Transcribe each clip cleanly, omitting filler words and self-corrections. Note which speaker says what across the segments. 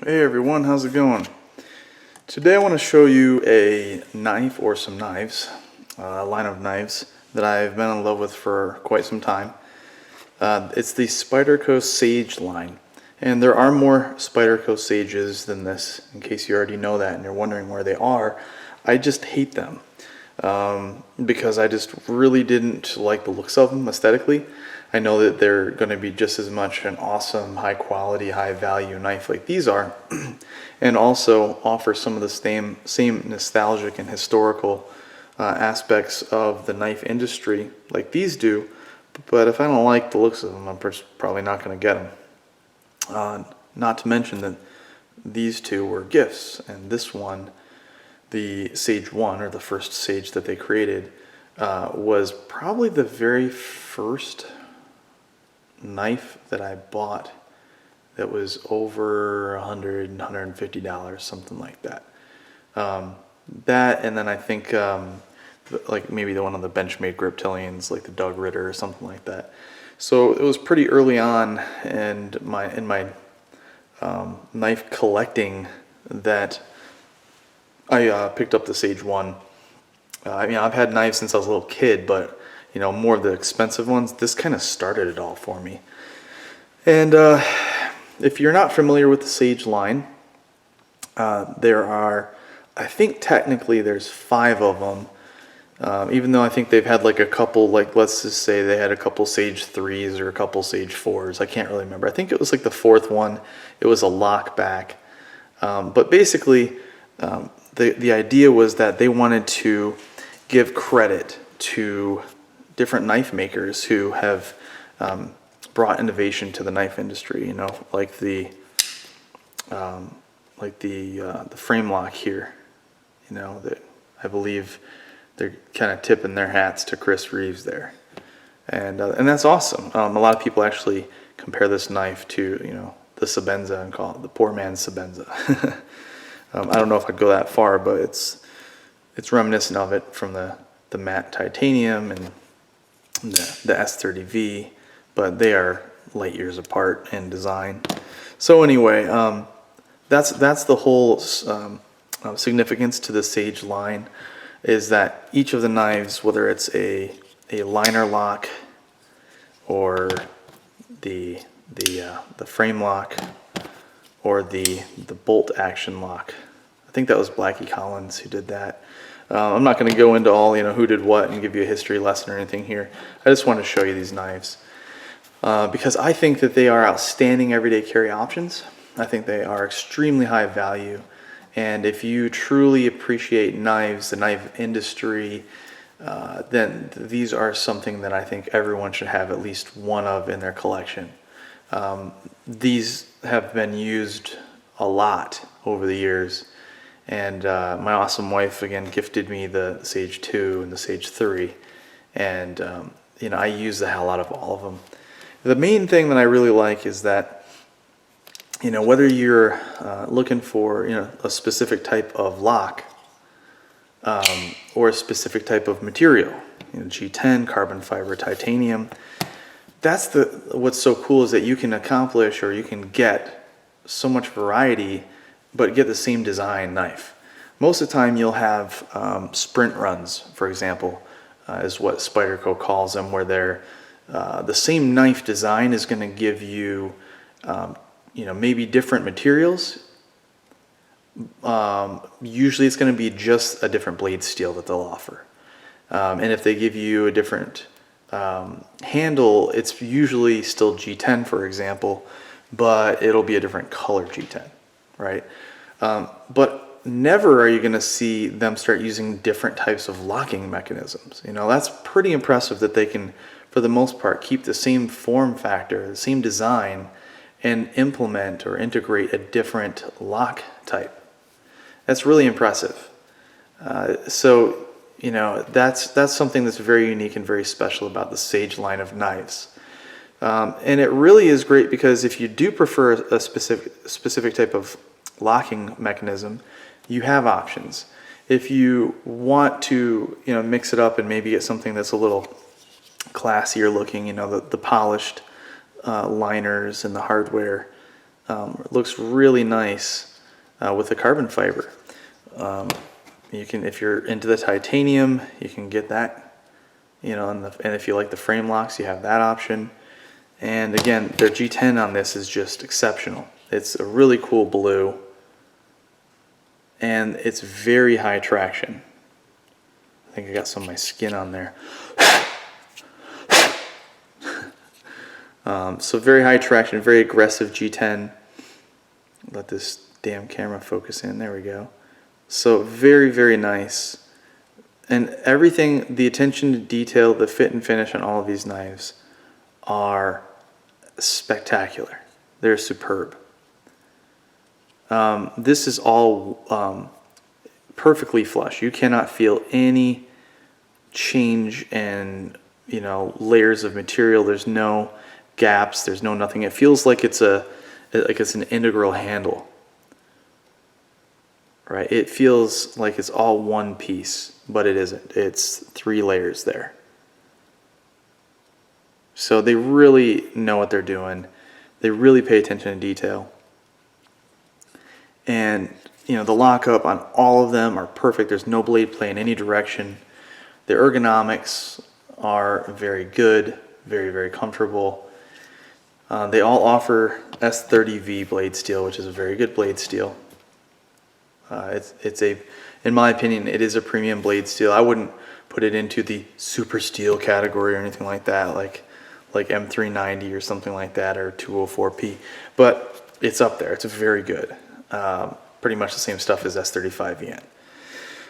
Speaker 1: Hey everyone, how's it going? Today I want to show you a knife or some knives, a line of knives that I've been in love with for quite some time. It's the Spyderco Sage line, and there are more Spyderco Sages than this, in case you already know that and you're wondering where they are. I just hate them because I just really didn't like the looks of them aesthetically. I know that they're going to be just as much an awesome, high quality, high value knife like these are, and also offer some of the same nostalgic and historical aspects of the knife industry like these do. But if I don't like the looks of them, I'm probably not going to get them. Not to mention that these two were gifts, and this one, the Sage 1, or the first Sage that they created, was probably the very first knife that I bought that was over $100, $150, something like that. That, and then I think like maybe the one of the Benchmade Griptilians, like the Doug Ritter or something like that. So it was pretty early on in my knife collecting that I picked up the Sage 1. I mean, I've had knives since I was a little kid, but you know, more of the expensive ones, this kind of started it all for me. And if you're not familiar with the Sage line, there are, I think technically there's 5 of them, even though I think they've had like a couple, like let's just say they had a couple Sage 3s or a couple Sage 4s. I can't really remember. I think it was like the 4th one. It was a lock back. But basically, the idea was that they wanted to give credit to different knife makers who have brought innovation to the knife industry. You know, like the frame lock here. You know, that I believe they're kind of tipping their hats to Chris Reeves there, and that's awesome. A lot of people actually compare this knife to, you know, the Sebenza and call it the poor man's Sebenza. I don't know if I'd go that far, but it's reminiscent of it from the matte titanium and the S30V, but they are light years apart in design. So anyway, that's the whole significance to the Sage line, is that each of the knives, whether it's a liner lock or the frame lock or the bolt action lock. I think that was Blackie Collins who did that. I'm not going to go into all, you know, who did what and give you a history lesson or anything here. I just want to show you these knives because I think that they are outstanding everyday carry options. I think they are extremely high value, and if you truly appreciate knives, the knife industry, then these are something that I think everyone should have at least one of in their collection. These have been used a lot over the years, and my awesome wife again gifted me the Sage 2 and the Sage 3, and you know, I use the hell out of all of them. The main thing that I really like is that, you know, whether you're looking for, you know, a specific type of lock or a specific type of material, you know, G10, carbon fiber, titanium, that's what's so cool, is that you can accomplish, or you can get so much variety but get the same design knife. Most of the time you'll have sprint runs, for example, is what Spyderco calls them, where they're the same knife design is going to give you, you know, maybe different materials. Usually it's going to be just a different blade steel that they'll offer. And if they give you a different handle, it's usually still G10, for example, but it'll be a different color G10, right? But never are you going to see them start using different types of locking mechanisms. You know, that's pretty impressive that they can, for the most part, keep the same form factor, the same design, and implement or integrate a different lock type. That's really impressive. So, you know, that's something that's very unique and very special about the Sage line of knives. And it really is great because if you do prefer a specific type of locking mechanism, you have options. If you want to, you know, mix it up and maybe get something that's a little classier looking, you know, the polished liners and the hardware looks really nice with the carbon fiber. You can, if you're into the titanium, you can get that, you know, and if you like the frame locks, you have that option. And again, their G10 on this is just exceptional. It's a really cool blue, and it's very high traction. I think I got some of my skin on there. So very high traction, very aggressive G10. Let this damn camera focus in. There we go. So very, very nice. And everything, the attention to detail, the fit and finish on all of these knives are spectacular. They're superb. This is all perfectly flush. You cannot feel any change in, you know, layers of material. There's no gaps. There's no nothing. It feels like it's an integral handle. Right? It feels like it's all one piece, but it isn't. It's 3 layers there. So they really know what they're doing. They really pay attention to detail. And, you know, the lockup on all of them are perfect. There's no blade play in any direction. The ergonomics are very good, very, very comfortable. They all offer S30V blade steel, which is a very good blade steel. In my opinion, it is a premium blade steel. I wouldn't put it into the super steel category or anything like that, like M390 or something like that, or 204P. But it's up there. It's very good. Pretty much the same stuff as S35VN.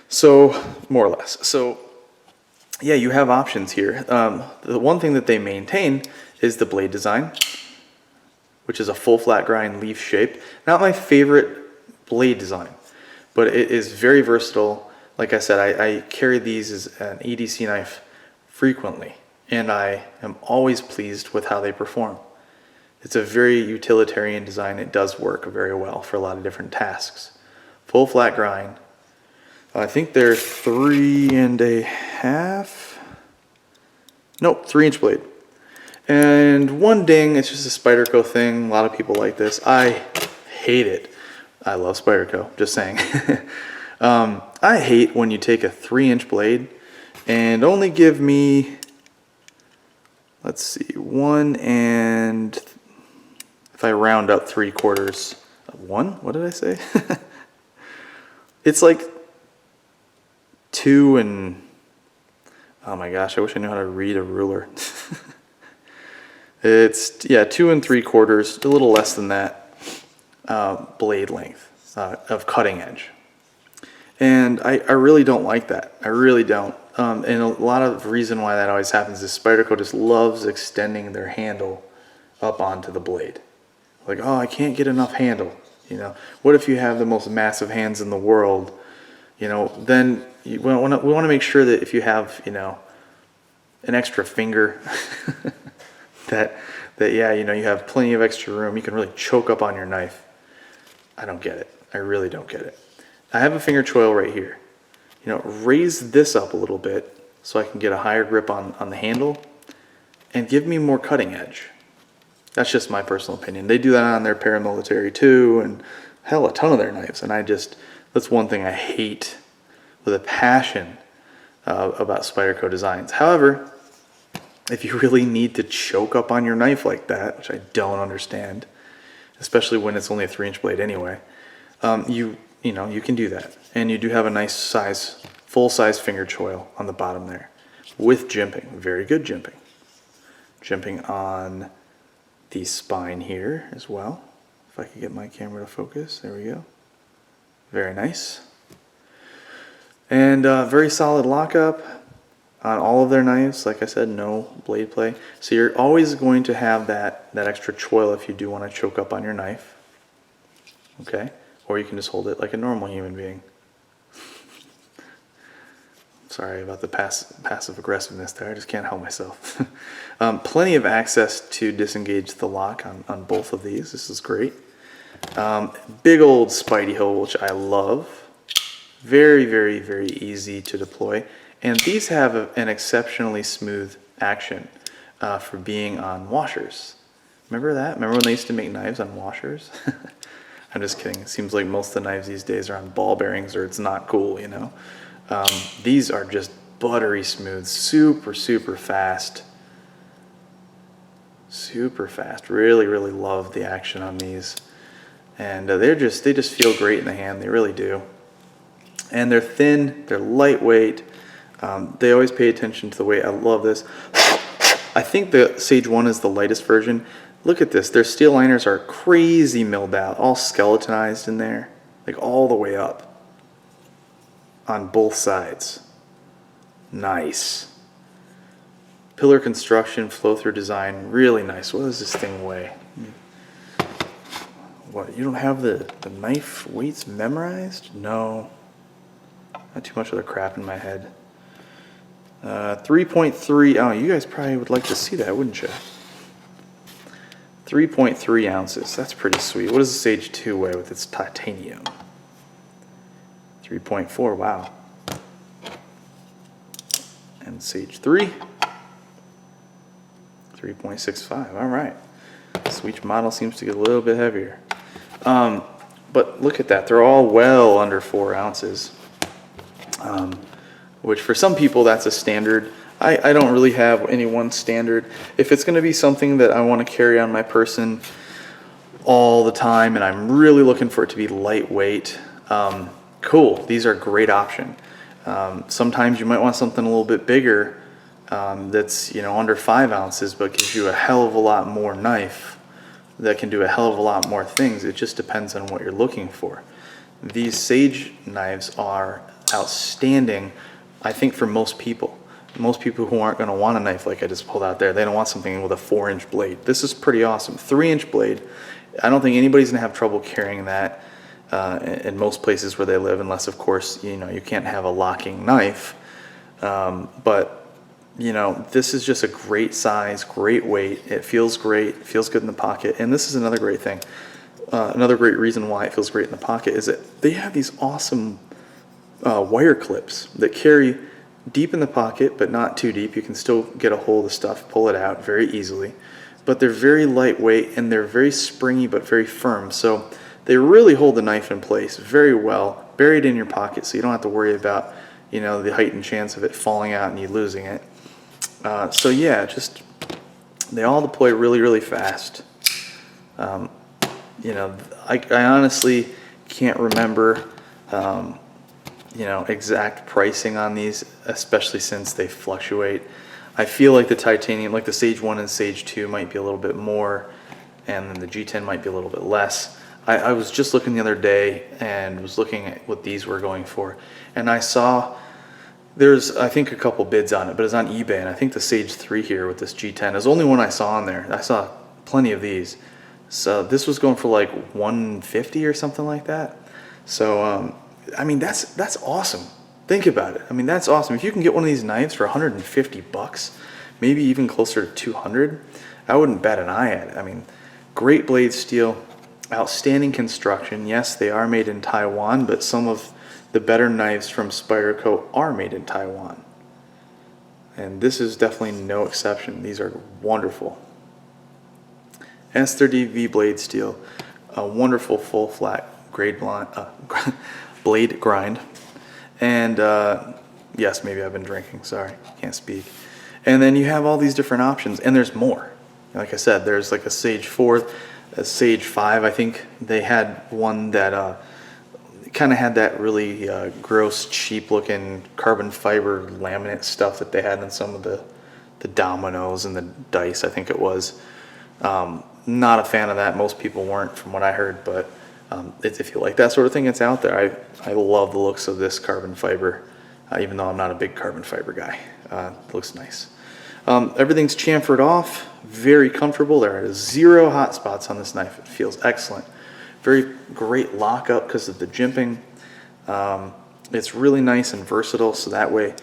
Speaker 1: So, more or less. So, yeah, you have options here. The one thing that they maintain is the blade design, which is a full flat grind leaf shape. Not my favorite blade design, but it is very versatile. Like I said, I carry these as an EDC knife frequently, and I am always pleased with how they perform. It's a very utilitarian design. It does work very well for a lot of different tasks. Full flat grind. I think they're 3.5. Nope, 3-inch blade. And one ding, it's just a Spyderco thing. A lot of people like this. I hate it. I love Spyderco, just saying. I hate when you take a 3-inch blade and only give me, let's see, 1 and, if I round up 3/4 of 1, what did I say? It's like 2 and, oh my gosh, I wish I knew how to read a ruler. It's, yeah, 2 3/4, a little less than that, blade length of cutting edge. And I really don't like that. I really don't. And a lot of the reason why that always happens is Spyderco just loves extending their handle up onto the blade. Like, oh, I can't get enough handle. You know, what if you have the most massive hands in the world? You know, then we want to make sure that if you have, you know, an extra finger, that yeah, you know, you have plenty of extra room. You can really choke up on your knife. I don't get it. I really don't get it. I have a finger choil right here. You know, raise this up a little bit so I can get a higher grip on the handle and give me more cutting edge. That's just my personal opinion. They do that on their paramilitary too, and hell, a ton of their knives. And that's one thing I hate with a passion about Spyderco designs. However, if you really need to choke up on your knife like that, which I don't understand, especially when it's only a 3-inch blade anyway, you know, you can do that. And you do have a nice size, full-size finger choil on the bottom there with jimping, very good jimping. Jimping on the spine here as well. If I could get my camera to focus, there we go. Very nice. And very solid lockup on all of their knives. Like I said, no blade play. So you're always going to have that extra choil if you do want to choke up on your knife. Okay? Or you can just hold it like a normal human being. Sorry about the passive aggressiveness there. I just can't help myself. Plenty of access to disengage the lock on both of these. This is great. Big old Spidey hole, which I love. Very, very, very easy to deploy. And these have an exceptionally smooth action for being on washers. Remember that? Remember when they used to make knives on washers? I'm just kidding. It seems like most of the knives these days are on ball bearings or it's not cool, you know. These are just buttery smooth, super, super fast. Super fast. Really, really love the action on these. And they just feel great in the hand. They really do. And they're thin, they're lightweight. They always pay attention to the weight. I love this. I think the Sage 1 is the lightest version. Look at this. Their steel liners are crazy milled out, all skeletonized in there, like all the way up on both sides. Nice. Pillar construction, flow-through design, really nice. What does this thing weigh? What, you don't have the knife weights memorized? No. Not too much of the crap in my head. 3.3, oh, you guys probably would like to see that, wouldn't you? 3.3 ounces, that's pretty sweet. What does the Sage 2 weigh with its titanium? 3.4, wow. And Sage 3, 3.65, all right. So each model seems to get a little bit heavier. But look at that, they're all well under 4 ounces. Which for some people that's a standard. I don't really have any one standard. If it's going to be something that I want to carry on my person all the time and I'm really looking for it to be lightweight, cool, these are a great option. Sometimes you might want something a little bit bigger that's, you know, under 5 ounces but gives you a hell of a lot more knife that can do a hell of a lot more things. It just depends on what you're looking for. These Sage knives are outstanding, I think, for most people. Most people who aren't going to want a knife like I just pulled out there, they don't want something with a 4-inch blade. This is pretty awesome. 3-inch blade, I don't think anybody's going to have trouble carrying that in most places where they live, unless, of course, you know, you can't have a locking knife. But, you know, this is just a great size, great weight. It feels great. It feels good in the pocket. And this is another great thing. Another great reason why it feels great in the pocket is that they have these awesome wire clips that carry deep in the pocket, but not too deep. You can still get a hold of stuff, pull it out very easily. But they're very lightweight and they're very springy but very firm. So they really hold the knife in place very well, buried in your pocket, so you don't have to worry about, you know, the heightened chance of it falling out and you losing it. So yeah, just they all deploy really, really fast. You know, I honestly can't remember you know, exact pricing on these, especially since they fluctuate. I feel like the titanium, like the Sage 1 and Sage 2 might be a little bit more, and then the G10 might be a little bit less. I was just looking the other day and was looking at what these were going for, and I saw there's, I think, a couple bids on it, but it's on eBay, and I think the Sage 3 here with this G10 is the only one I saw on there. I saw plenty of these. So this was going for like $150 or something like that. So I mean, that's awesome. Think about it. I mean, that's awesome. If you can get one of these knives for 150 bucks, maybe even closer to 200, I wouldn't bat an eye at it. I mean, great blade steel, outstanding construction. Yes, they are made in Taiwan, but some of the better knives from Spyderco are made in Taiwan. And this is definitely no exception. These are wonderful. S30 V blade steel, a wonderful full flat grade blade grind. And yes, maybe I've been drinking, sorry, can't speak. And then you have all these different options, and there's more. Like I said, there's like a Sage 4, a Sage 5. I think they had one that kind of had that really gross, cheap looking carbon fiber laminate stuff that they had in some of the dominoes and the dice, I think it was. Not a fan of that. Most people weren't, from what I heard, but if you like that sort of thing, it's out there. I love the looks of this carbon fiber, even though I'm not a big carbon fiber guy. It looks nice. Everything's chamfered off, very comfortable. There are 0 hot spots on this knife. It feels excellent. Very great lockup because of the jimping. It's really nice and versatile, so that way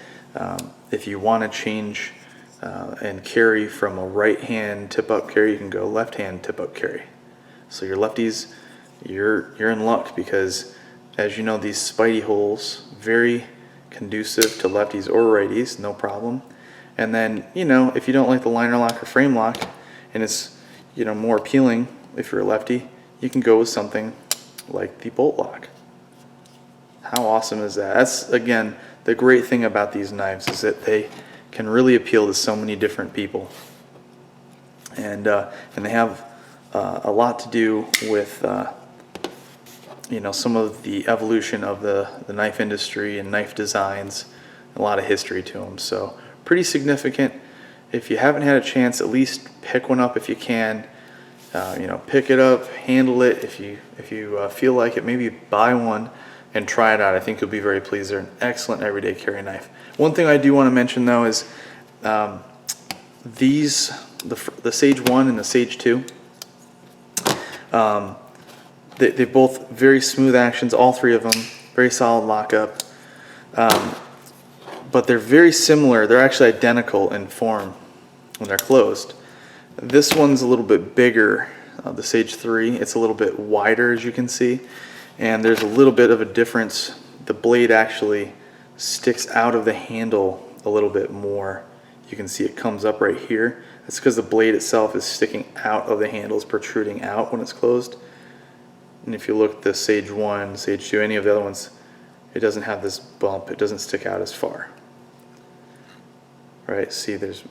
Speaker 1: if you want to change and carry from a right hand tip up carry, you can go left hand tip up carry. So your lefties, you're in luck, because as you know, these Spidey holes, very conducive to lefties or righties, no problem. And then, you know, if you don't like the liner lock or frame lock and it's, more appealing if you're a lefty, you can go with something like the bolt lock. How awesome is that? That's, again, the great thing about these knives is that they can really appeal to so many different people. And they have a lot to do with some of the evolution of the knife industry and knife designs, a lot of history to them. So pretty significant. If you haven't had a chance, at least pick one up if you can. Pick it up, handle it. If you feel like it, maybe buy one and try it out. I think you'll be very pleased. They're an excellent everyday carry knife. One thing I do want to mention though is these, the Sage 1 and the Sage 2, they're both very smooth actions, all three of them, very solid lockup. But they're very similar. They're actually identical in form when they're closed. This one's a little bit bigger, the Sage 3. It's a little bit wider, as you can see, and there's a little bit of a difference. The blade actually sticks out of the handle a little bit more. You can see it comes up right here. That's because the blade itself is sticking out of the handle, is protruding out when it's closed. And if you look at the Sage 1, Sage 2, any of the other ones, it doesn't have this bump. It doesn't stick out as far. Right, see there's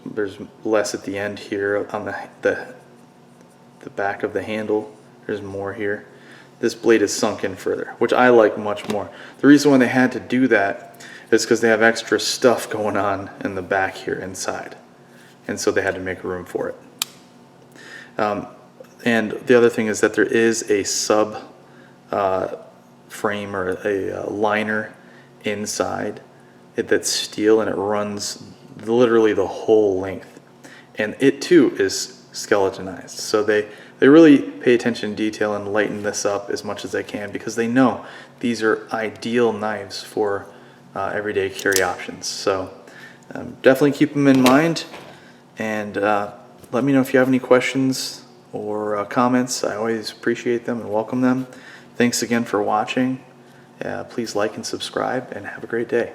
Speaker 1: less at the end here on the back of the handle. There's more here. This blade is sunk in further, which I like much more. The reason why they had to do that is because they have extra stuff going on in the back here inside, and so they had to make room for it. And the other thing is that there is a sub frame or a liner inside it that's steel, and it runs literally the whole length, and it too is skeletonized. So they really pay attention to detail and lighten this up as much as they can, because they know these are ideal knives for everyday carry options. So definitely keep them in mind, and let me know if you have any questions or comments. I always appreciate them and welcome them. Thanks again for watching. Please like and subscribe, and have a great day.